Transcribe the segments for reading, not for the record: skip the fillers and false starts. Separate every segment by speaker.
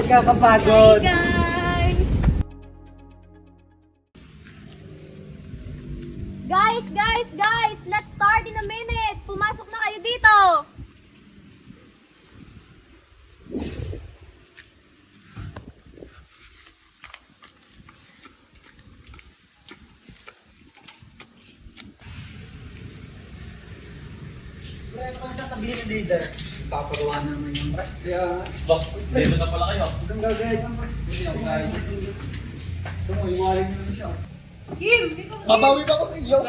Speaker 1: kakapagod.
Speaker 2: Hi guys! Guys! Let's start in a minute! Pumasok na kayo dito!
Speaker 1: Pre, ano pang sasabihin ng leader? Papagawa na naman yung pre. Kaya,
Speaker 3: Dito na pala kayo.
Speaker 1: hanggang gagawin yung pre.
Speaker 3: Hindi ako kaya.
Speaker 1: Ito mo, iwarin mo naman siya.
Speaker 2: Kim! Dito!
Speaker 1: Babawi pa ako sa iyo.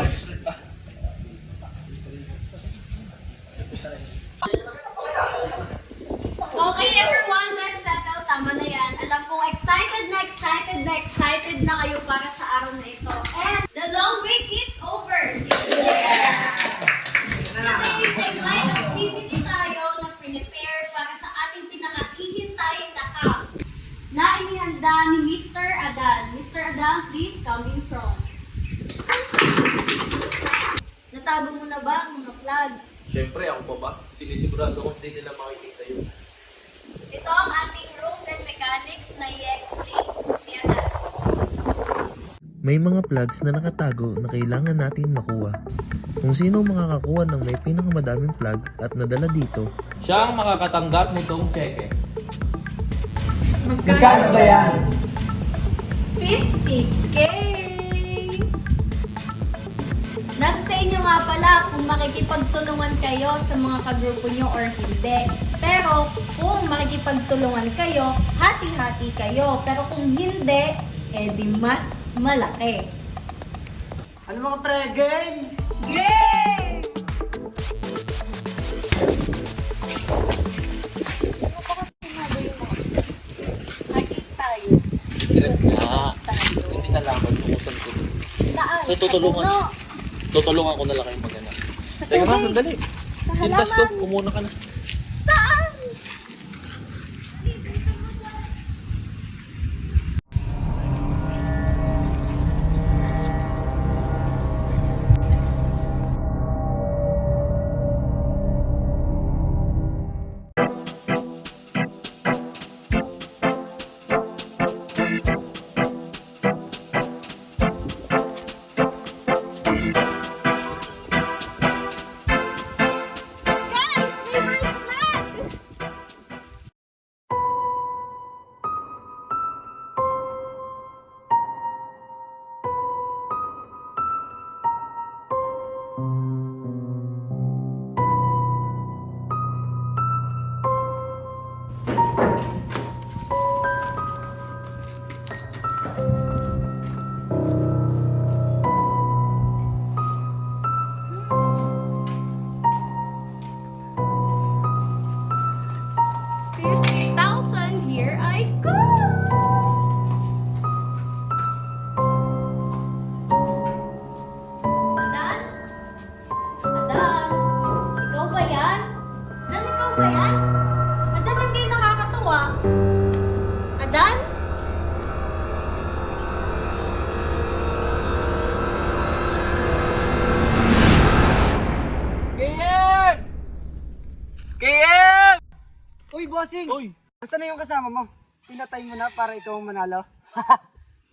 Speaker 2: Okay everyone, let's settle. Tama na yan. Alam kong excited na kayo para sa araw na ito. And the long week is over! Kasi may live activity tayo na prepare para sa ating pinaka-ihintay na camp na inihanda ni Mr. Adan. Mr. Adan, please come in front. Natago mo na ba ang mga flags?
Speaker 3: Siyempre, ako pa ba? Sinisigurado ko hindi nila makikita yun.
Speaker 2: Ito ang ating rules and mechanics na i-explain. Yan na.
Speaker 4: May mga plugs na nakatago na kailangan natin makuha. Kung sino ang makakakuha ng may pinakamadaming plug at nadala dito,
Speaker 3: Siya ang makakatanggap nitong cheque.
Speaker 1: Magkano ba yan?
Speaker 2: 50K! Nasa sa inyo nga pala kung makikipagtulungan kayo sa mga kagrupo nyo or hindi. Pero kung makikipagtulungan kayo, hati-hati kayo. Pero kung hindi, edi mas malaki.
Speaker 1: Ano mga pre, game?
Speaker 2: Yay!
Speaker 3: Direct nga. Hindi nalaman kung saan ko.
Speaker 2: Saan?
Speaker 3: So, tutulungan.
Speaker 2: Sa puno?
Speaker 3: Tutulungan ko na lang kayong magana.
Speaker 2: Sa
Speaker 3: Teka nga,
Speaker 2: tubig?
Speaker 3: sandali.
Speaker 2: Sa
Speaker 3: Sintas ko,
Speaker 2: halaman?
Speaker 3: kumuna ka na.
Speaker 2: Saan? Guys, may first flag! $50,000, here I go! Adan? Adan? Ikaw ba yan? Adan, ikaw ba yan? Adan, hindi nakakatuwa. Adan?
Speaker 3: KM! KM!
Speaker 1: Uy, bossing!
Speaker 3: Uy,
Speaker 1: Nasaan na yung kasama mo? Pinatay mo na para ikaw ang manalo?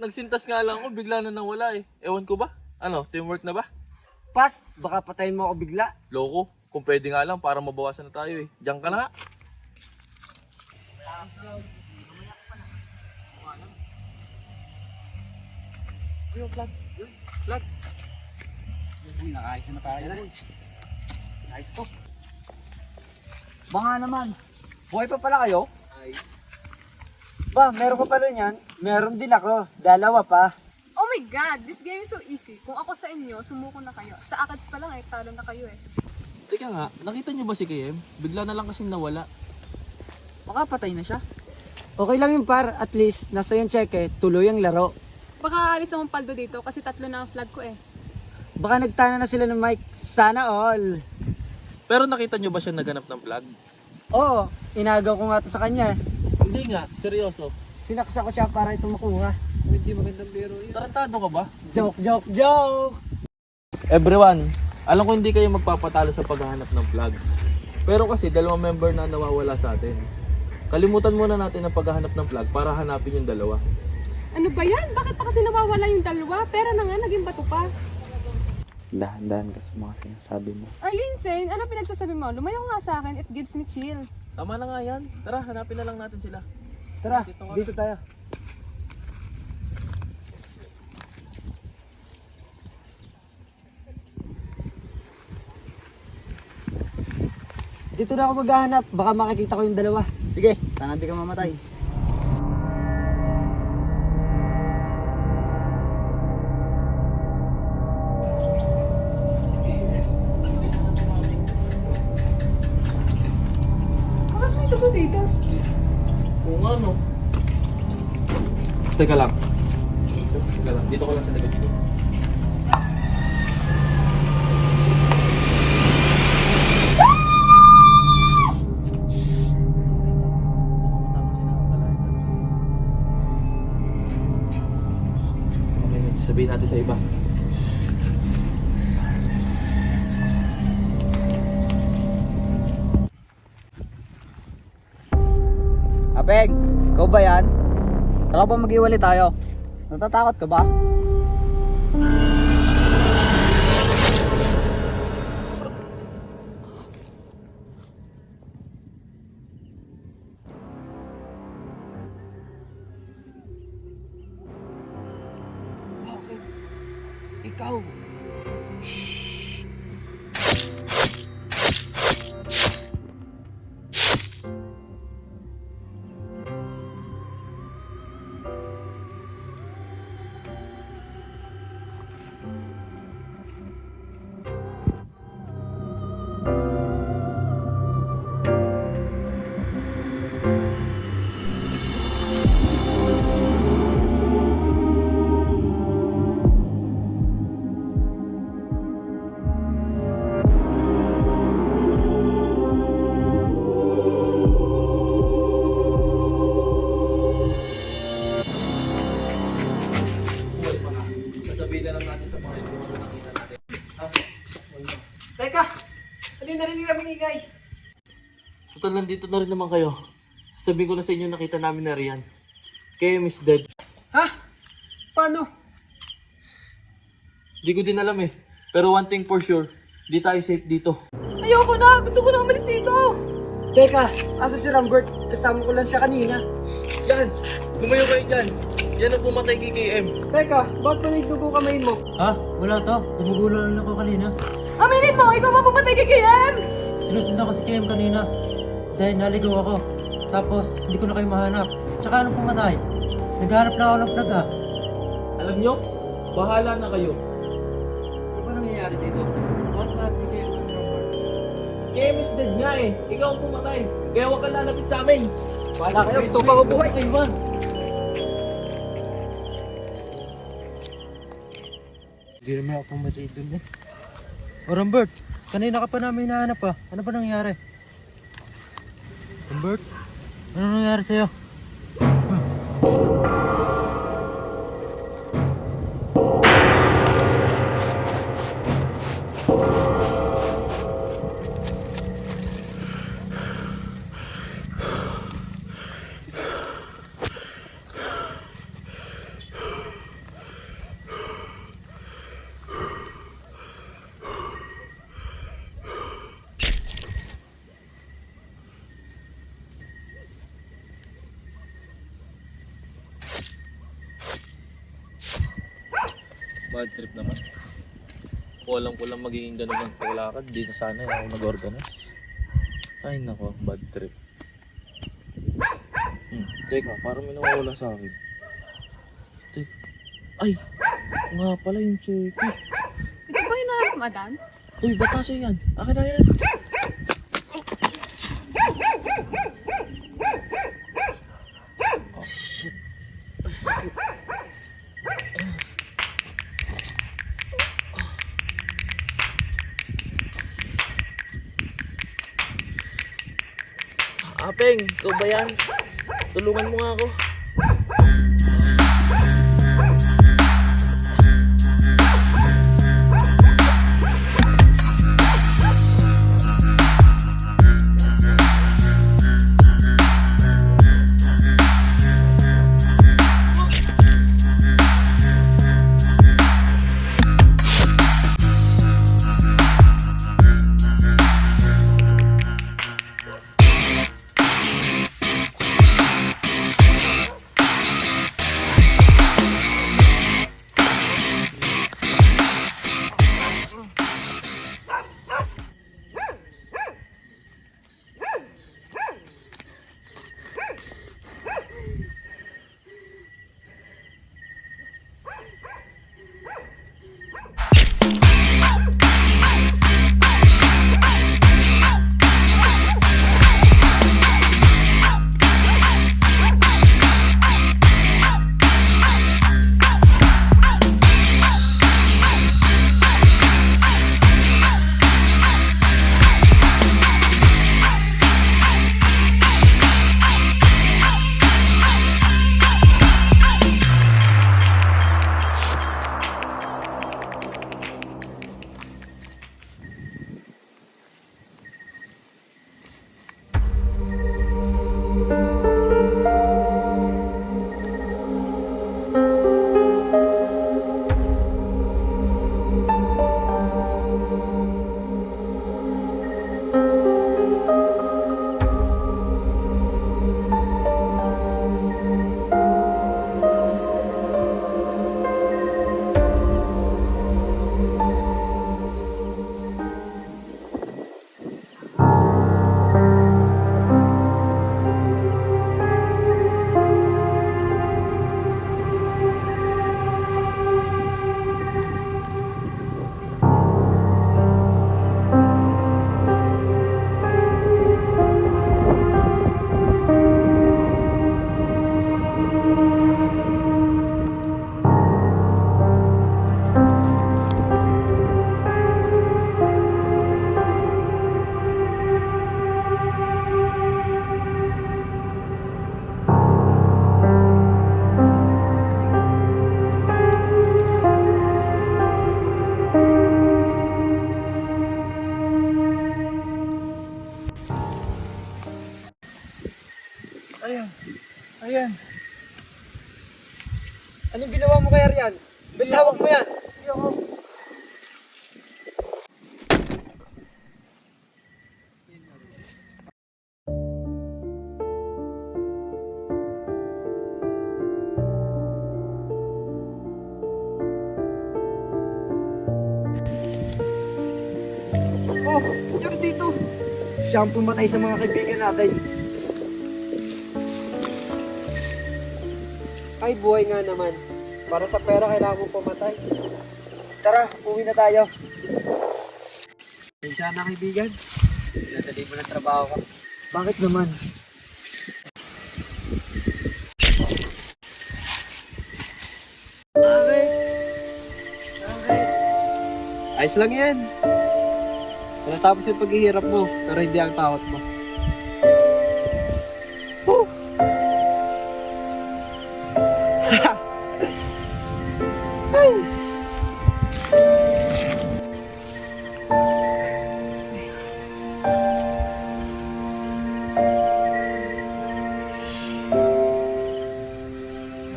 Speaker 3: nagsintas nga lang ako, bigla na nawala eh. Ewan ko ba? Ano, teamwork na ba?
Speaker 1: Pas, baka patayin mo ako bigla.
Speaker 3: Loko, kung pwede nga lang para mabawasan na tayo eh. Diyan ka na nga.
Speaker 1: Uy, yung flag.
Speaker 3: Flag.
Speaker 1: Uy, nakaayos na tayo. Nice to. Baka naman. Buhay pa pala kayo? Ay. Ba, meron pa pala niyan? Meron din ako. Dalawa pa.
Speaker 5: Oh my God, this game is so easy. Kung ako sa inyo, sumuko na kayo. Sa Akads pa lang talo na kayo eh.
Speaker 3: Teka nga, nakita niyo ba si KM? Bigla na lang kasing nawala.
Speaker 1: Baka patay na siya. Okay lang yung par. At least, nasa yung cheque, tuloy ang laro.
Speaker 5: Baka alis akong paldo dito kasi tatlo na ang flag ko eh.
Speaker 1: Baka nagtana na sila ng mic. Sana all.
Speaker 3: Pero nakita niyo ba siya naganap ng flag?
Speaker 1: Oo, inagaw ko nga to sa kanya.
Speaker 3: Hindi nga, seryoso.
Speaker 1: Sinaksa ko siya para ito makuha.
Speaker 3: Hindi magandang biro yun. Tarantado ka ba?
Speaker 1: Joke!
Speaker 3: Everyone, alam ko hindi kayo magpapatalo sa paghahanap ng flag. Pero kasi dalawang member na nawawala sa atin. Kalimutan muna natin ang paghahanap ng plug para hanapin yung dalawa.
Speaker 5: Ano ba yan? Bakit pa kasi nawawala yung dalawa? Pera na nga, naging bato pa.
Speaker 1: Dahan-dahan ka sa mga sinasabi mo.
Speaker 5: Arlene Sane, ano pinagsasabi mo? Lumayo nga sa akin, it gives me chill.
Speaker 3: Tama na nga yan. Tara, hanapin na lang natin sila.
Speaker 1: Tara, dito tayo. Dito na ako maghahanap. Baka makikita ko yung dalawa. Sige, sana di ka mamatay.
Speaker 5: Bakit may tuto dito?
Speaker 3: Oo nga, no? Teka lang. Teka lang. Dito ko lang sa likod ko. Sabihin natin sa iba.
Speaker 1: Apeng, ikaw ba yan? Saka ba mag-iwalay tayo? Natatakot ka ba? Bakit? Ikaw?
Speaker 3: Sabihin na lang natin sa mga ito na nakita natin.
Speaker 1: Teka! Ano yung narinig namin ingay?
Speaker 3: Total, nandito na rin naman kayo. Sabihin ko na sa inyo, nakita namin na Rian. KM is dead.
Speaker 1: Ha? Paano?
Speaker 3: Hindi ko din alam eh. Pero one thing for sure, di tayo safe dito.
Speaker 5: Ayoko na! Gusto ko na umalis dito!
Speaker 1: Teka, asa si Rambert? Kasama ko lang siya kanina.
Speaker 3: Yan! Lumayo kayo dyan! Yan ang pumatay kay KM.
Speaker 1: Teka, bakit pa nagdugo kamay mo?
Speaker 6: Ha? Wala to. Tumugulo lang ako kanina.
Speaker 5: Aminin mo! Ikaw ba pumatay kay KM?
Speaker 6: Sinusundan ko si Kim kanina. Dahil naligaw ako. Tapos, hindi ko na kayo mahanap. Tsaka anong pumatay? Naghahanap na ako ng plug ah.
Speaker 3: Alam nyo, bahala na kayo.
Speaker 1: Ano ba nangyayari dito? Bakit na si Kim?
Speaker 3: KM is dead nga eh. Ikaw ang pumatay. Kaya huwag kang lalapit sa amin.
Speaker 1: Wala kayo, gusto pa ko buhay kayo man.
Speaker 6: Hindi naman ako pumatay dun eh. O Rambert, kanina ka pa namin hinahanap ah. Ano ba nangyari? Rambert? Ano nangyari sa'yo?
Speaker 3: Bad trip naman. Kung alam ko lang magiging ganun ang paglakad, di na sana ako nag-organize. Ay nako, bad trip. Teka, parang may nawawala sa akin. Ay, nga pala yung cheque.
Speaker 5: Ito ba hinahanap mo, Adan?
Speaker 3: Uy, bata siya yan. Akin na yan. Oh, shit. Apeng, ikaw ba yan? Tulungan mo nga ako.
Speaker 1: Anong ginawa mo kay Arian? Ba't hawak mo yan? Oh, nangyari dito. Siya ang pumatay sa mga kaibigan natin.
Speaker 7: Ay, buhay nga naman. Para sa pera, kailangan mo pumatay.
Speaker 1: Tara, uwi na tayo.
Speaker 7: Tensya na, kaibigan. Nadali mo ng trabaho ko.
Speaker 1: Bakit naman?
Speaker 7: Ayos lang yan. Natapos yung paghihirap mo, pero hindi ang takot mo.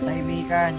Speaker 1: Tahimikan.